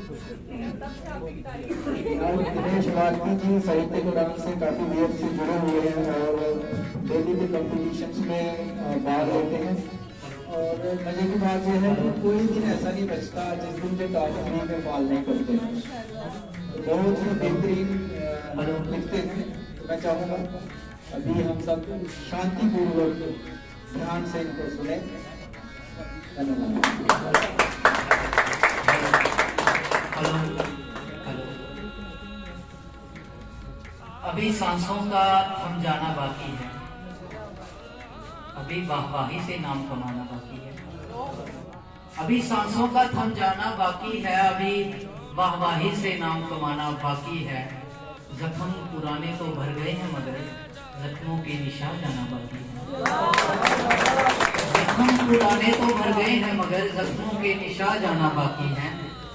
दिनेश वाल्मीकि जी साहित्य गोदाम से काफी देर से जुड़े हुए हैं और डेली के कॉम्पिटिशन्स में भाग लेते हैं। और मजे की बात यह है कि कोई दिन ऐसा नहीं बचता जिस दिन के काफी में फाल नहीं करते हैं। बहुत ही बेहतरीन लिखते हैं। मैं चाहूँगा अभी हम सब शांतिपूर्वक ध्यान से इनको सुने। अभी सांसों का थम जाना बाकी है, अभी वाहवाही से नाम कमाना बाकी है। अभी सांसों का थम जाना बाकी है, अभी वाहवाही से नाम कमाना बाकी है। जख्म पुराने तो भर गए हैं मगर जख्मों के निशान जाना बाकी है। जख्म पुराने तो भर गए हैं मगर जख्मों के निशान जाना बाकी है।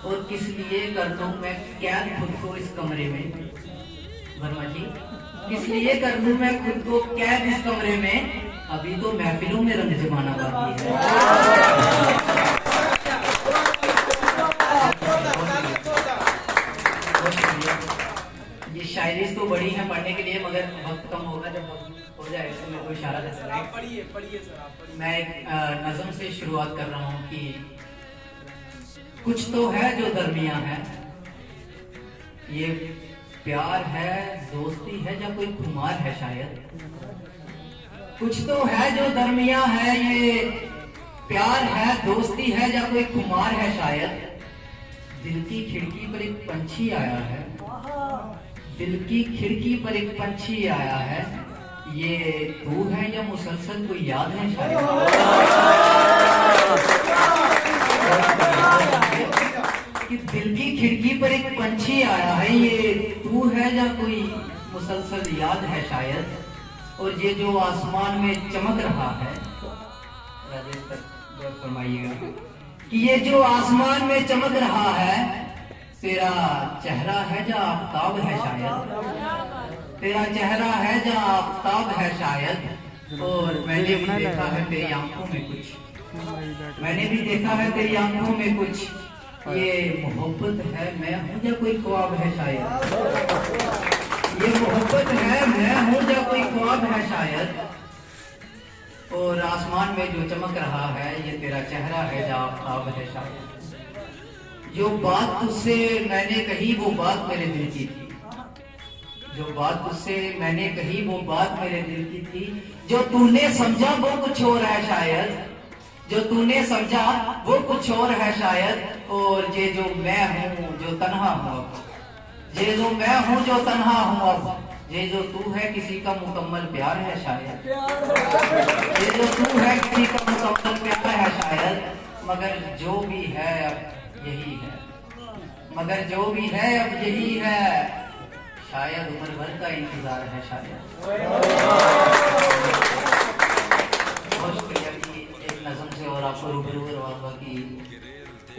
और किस लिए कर लूं मैं कैद खुद को इस कमरे में, वर्मा जी, किस लिए कर लूं मैं खुद को कैद इस कमरे में, अभी तो महफिलों में रंग जमाना बाकी है। ये शायरी तो बड़ी है पढ़ने के लिए मगर वक्त कम होगा, जब हो जाएगा तो मेरे को इशारा दे सकते हैं। पढ़िए सर, मैं एक नज़म से शुरुआत कर रहा हूँ कि कुछ तो है जो दरमिया है, ये प्यार है, दोस्ती है या कोई खुमार है शायद। कुछ तो है जो दरमिया है, ये प्यार है, दोस्ती है या कोई खुमार है शायद। दिल की खिड़की पर एक पंछी आया है, दिल की खिड़की पर एक पंछी आया है, ये तू है या मुसलसल कोई याद है शायद। कि दिल की खिड़की पर एक पंछी आया है, ये तू है या कोई मुसलसल याद है शायद। और ये जो आसमान में चमक रहा है, राजेश तक फरमाइएगा कि ये जो आसमान में चमक रहा है, तेरा चेहरा है या आफताब है शायद। तेरा चेहरा है या आफताब है शायद। और मैंने भी देखा है तेरी आंखों में कुछ, मैंने भी देखा है तेरी आंखों में कुछ, ये मोहब्बत है मैं हूँ या कोई ख्वाब है शायद। ये मोहब्बत है मैं हूँ या कोई ख्वाब है शायद। और आसमान में जो चमक रहा है, ये तेरा चेहरा है या आफताब है शायद। जो बात तुझसे मैंने कही वो बात मेरे दिल की थी, जो बात तुझसे मैंने कही वो बात मेरे दिल की थी। जो तूने समझा वो कुछ और है शायद, जो तूने समझा वो कुछ और है शायद। और ये जो मैं हूँ जो तन्हा हूँ अब, ये जो मैं हूँ जो तन्हा हूँ अब, ये जो तू है किसी का मुकम्मल प्यार है शायद। ये जो तू है किसी का मुकम्मल प्यार है शायद। मगर जो भी है अब यही है, मगर जो भी है अब यही है, शायद उम्र भर का इंतजार है शायद। बहुत शुक्रिया कि एक नज़म से और आपको रूबरू करवाऊंगा कि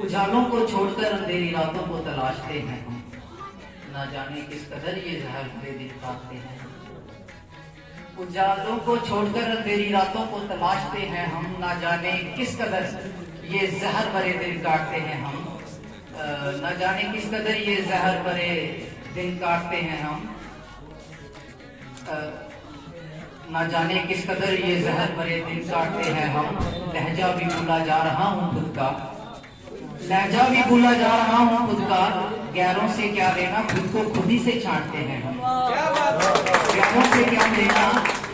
उजालों को छोड़कर अंधेरी रातों को तलाशते हैं हम, ना जाने किस कदर ये जहर भरे दिन काटते हैं। उजालों को छोड़कर अंधेरी रातों को तलाशते हैं हम, ना जाने किस कदर ये जहर भरे दिन काटते हैं हम। ना जाने किस कदर ये जहर भरे दिन काटते हैं हम। ना जाने किस कदर ये जहर भरे दिन काटते हैं हम। लहजा भी भूला जा रहा हूँ खुद का, लहजा भी भूला जा रहा हूँ खुद का। गैरों से क्या लेना खुद को खुद ही से छांटते हैं हम। गैरों से क्या लेना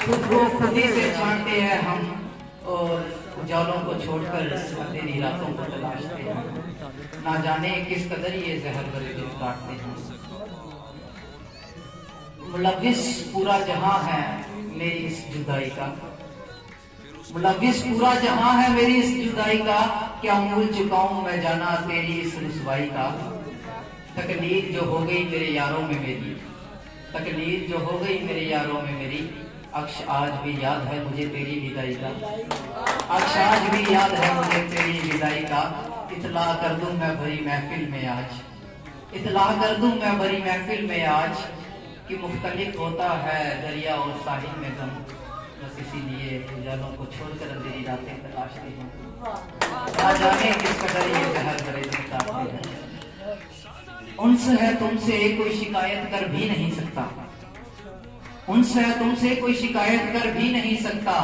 खुद को खुद ही से छांटते हैं हम। और उजालों को छोड़कर अंधेरी रातों को तलाशते हैं। ना जाने किस कदर ये जहर भरे दिन काटते हैं। मुलव्विस पूरा जहां है मेरी इस जुदाई का, मुलव्विस पूरा जहां है मेरी इस जुदाई का। क्या भूल चुका हूं मैं जाना तेरी इस रुसवाई का। तकलीफ जो हो गई मेरे यारों में मेरी, तकलीफ जो हो गई मेरे यारों में मेरी। अक्ष आज भी याद है मुझे तेरी विदाई का, अक्ष आज भी याद है मुझे तेरी विदाई का। इतला कर दूं मैं भरी महफिल में आज, इतला कर दूं मैं भरी महफिल में आज कि मुख्तलिफ होता है दरिया और साहिल में गम। बस इसीलिए उजालों को छोड़कर अंधेरी रातें तलाशते हैं। ना जाने किस कदर ये जहर भरे दिन काटते हैं। उनसे है तुमसे कोई शिकायत कर भी नहीं सकता, उनसे है तुमसे कोई शिकायत कर भी नहीं सकता,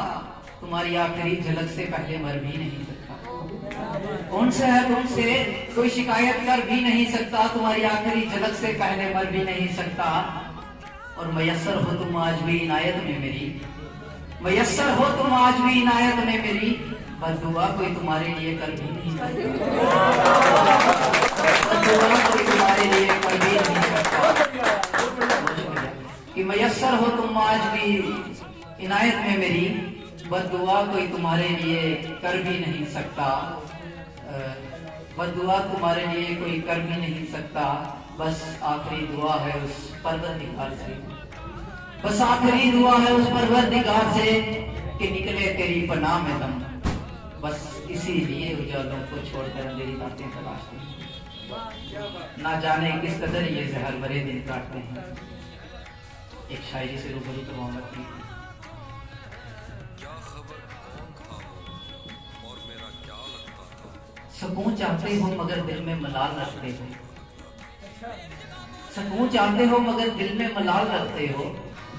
तुम्हारी आखिरी झलक से पहले मर भी नहीं सकता। उनसे है तुमसे कोई शिकायत कर भी नहीं सकता, तुम्हारी आखिरी झलक से पहले मर भी नहीं सकता। और मयस्सर हो तुम आज भी इनायत में मेरी, मयस्सर हो तुम आज भी इनायत में मेरी, बद्दुआ कोई तुम्हारे लिए कर भी नहीं सकता, बद्दुआ कोई तुम्हारे लिए कर भी नहीं सकता। कि मयस्सर हो तुम आज भी इनायत में मेरी, बद्दुआ कोई तुम्हारे लिए कर भी नहीं सकता, बद्दुआ तुम्हारे लिए कोई कर भी नहीं सकता। बस आखिरी दुआ है उस परवरदिगार से, बस आखिरी दुआ है उस परवरदिगार से कि निकले तेरी पनाह में दम। बस इसीलिए उजालों को छोड़कर अंधेरी रातें तलाशते हैं, ना जाने किस कदर ये जहर भरे दिन काटते हैं। एक शायरी से रूबरू करवाऊंगा कि सुकून चाहते हो मगर दिल में मलाल रखते हो, सुकून चाहते हो मगर दिल में मलाल रखते हो,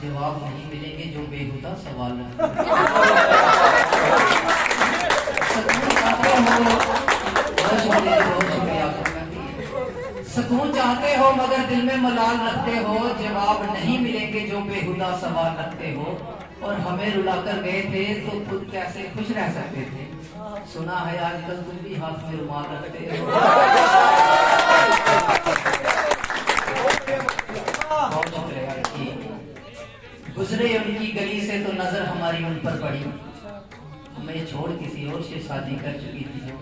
जवाब नहीं मिलेंगे जो बेहुदा सवाल रखते हो। सुकून चाहते हो, सुकून चाहते हो मगर दिल में मलाल रखते हो, जवाब नहीं मिलेंगे जो बेहुदा सवाल रखते हो। और हमें रुलाकर गए थे तो खुद कैसे खुश रह सकते थे, सुना है आजकल तुम भी हाथ में रुमाल रखते हो। गुजरे उनकी गली से तो नजर हमारी उन पर पड़ी, हमें छोड़ किसी और से शादी कर चुकी थी जो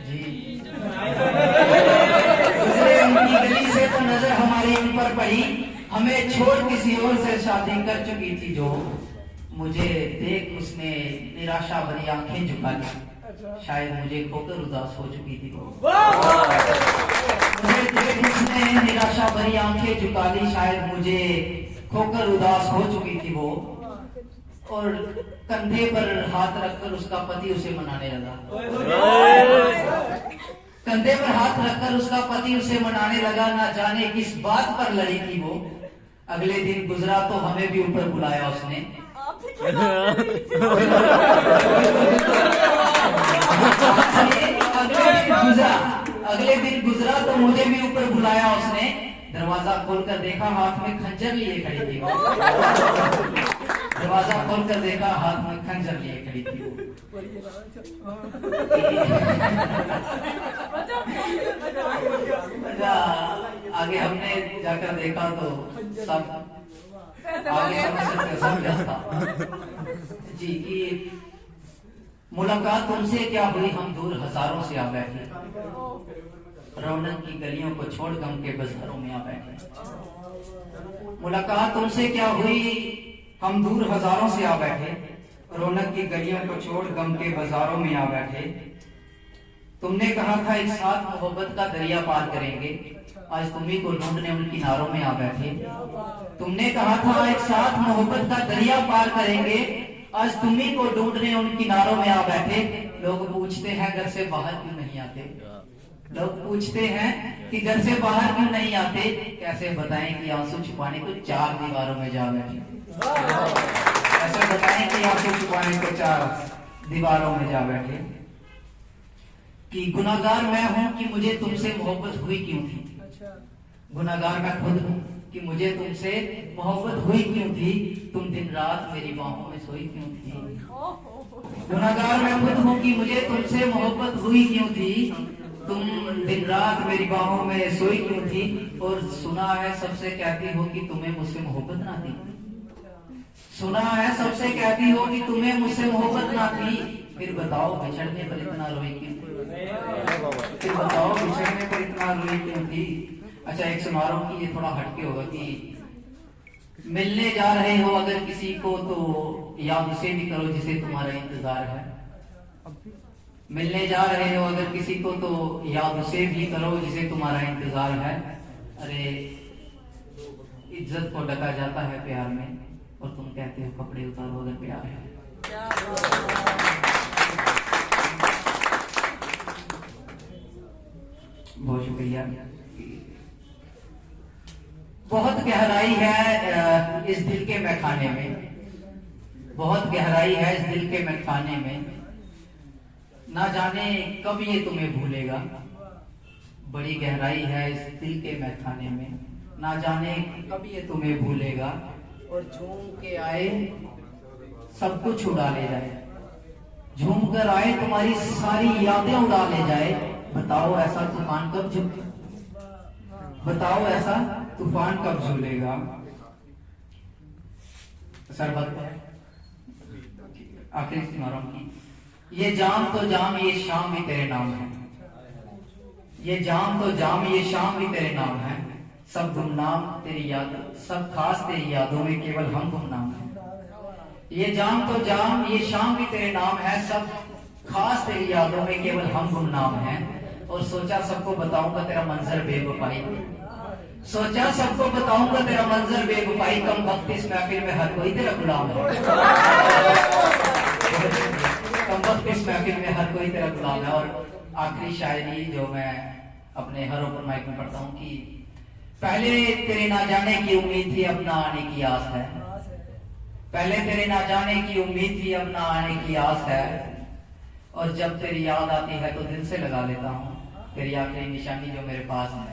जी। गुजरे उनकी गली से तो नजर हमारी उन पर पड़ी, हमें छोड़ किसी और से शादी कर चुकी थी जो। मुझे देख उसने निराशा भरी आंखें झुका ली, शायद मुझे खोकर उदास हो चुकी थी वो। मुझे देख उसने निराशा भरी आंखें झुका ली, शायद मुझे खोकर उदास हो चुकी थी वो। और कंधे पर हाथ रखकर उसका पति उसे मनाने लगा, कंधे पर हाथ रखकर उसका पति उसे मनाने लगा, ना जाने किस बात पर लड़ी थी वो। अगले दिन गुजरा तो हमें भी ऊपर बुलाया उसने, अगले दिन गुजरा तो मुझे भी ऊपर बुलाया उसने। दरवाजा खोलकर देखा हाथ में खंजर लिए खड़ी थी वो, दरवाजा खोलकर देखा हाथ में खंजर लिए खड़ी थी वो। आगे हमने जाकर देखा तो सब आगे समझ था जी कि मुलाकात तुमसे क्या हुई, हम दूर हजारों से आ बैठे, रौनक की गलियों को छोड़ गम के बाजारों में आ बैठे। मुलाकात तुमसे क्या हुई, हम दूर हजारों से आ बैठे, रौनक की गलियों को छोड़ गम के बाजारों में आ बैठे। तुमने कहा था एक साथ मोहब्बत का दरिया पार करेंगे, आज तुम्ही को ढूंढने उन किनारों में आ बैठे। तुमने कहा था एक साथ मोहब्बत का दरिया पार करेंगे, आज तुम्ही को ढूंढने उन किनारों में आ बैठे। लोग पूछते हैं घर से बाहर क्यों नहीं आते, लोग पूछते हैं कि घर से बाहर क्यों नहीं आते, कैसे बताएं कि आंसू छुपाने को चार दीवारों में जा बैठे, कैसे बताएं कि आंसू छुपाने को चार दीवारों में जा बैठे। कि गुनाहगार मैं हूं कि मुझे तुमसे मोहब्बत हुई क्यों थी, गुनाहगार मैं खुद हूं कि मुझे तुमसे मोहब्बत हुई क्यों थी, तुम दिन रात मेरी बाहों में सोई क्यों थी। गुनाहगार मैं खुद हूं कि मुझे तुमसे मोहब्बत हुई क्यों थी, तुम दिन रात मेरी बाहों में सोई क्यों थी। और सुना है सबसे कहती हो कि तुम्हें मुझसे मोहब्बत ना थी, सुना है सबसे कहती हो कि तुम्हें मुझसे मोहब्बत ना थी। फिर बताओ बिछड़ने पर इतना रोई क्यों, फिर बताओ बिछड़ने पर इतना रोई क्यों थी। अच्छा एक सुना रहा हूं कि ये थोड़ा हटके होगा कि मिलने जा रहे हो अगर किसी को तो याद उसे भी करो जिसे तुम्हारा इंतजार है, मिलने जा रहे हो अगर किसी को तो याद उसे भी करो जिसे तुम्हारा इंतजार है। अरे इज्जत को ढका जाता है प्यार में, और तुम कहते हो कपड़े उतारो अगर प्यार है। बहुत शुक्रिया। गहराई है इस दिल के मैखाने में, बहुत गहराई है इस दिल के मैखाने में, ना जाने कब ये तुम्हें भूलेगा। बड़ी गहराई है इस दिल के मैखाने में, ना जाने कब ये तुम्हें भूलेगा। और झूम के आए सब कुछ उड़ा ले जाए, झूम कर आए तुम्हारी सारी यादें उड़ा ले जाए। बताओ ऐसा तूफान कब बताओ ऐसा तूफान कब झूलेगा। सरबत आखिरी स्मरण की। ये जाम तो जाम ये शाम भी तेरे नाम है, ये जाम तो जाम ये शाम भी तेरे नाम है। सब गुमनाम तेरी याद, सब खास तेरी यादों में केवल हम गुमनाम है। ये जाम तो जाम ये शाम भी तेरे नाम है, सब खास तेरी यादों में केवल हम गुमनाम है। और सोचा सबको बताऊंगा तेरा मंजर बेवफाई, सोचा सबको बताऊंगा तेरा मंजर बेवफाई। कम वक्त इस महफिल में हर कोई तेरा गुलाम है, कम वक्त इस महफिल में हर कोई तेरा गुलाम है। और आखिरी शायरी जो मैं अपने हर ओपन माइक में पढ़ता हूँ कि पहले तेरे ना जाने की उम्मीद थी, अब ना आने की आस है। पहले तेरे ना जाने की उम्मीद थी, अब ना आने की आस है। और जब तेरी याद आती है तो दिल से लगा लेता हूँ तेरी आखिरी निशानी जो मेरे पास है।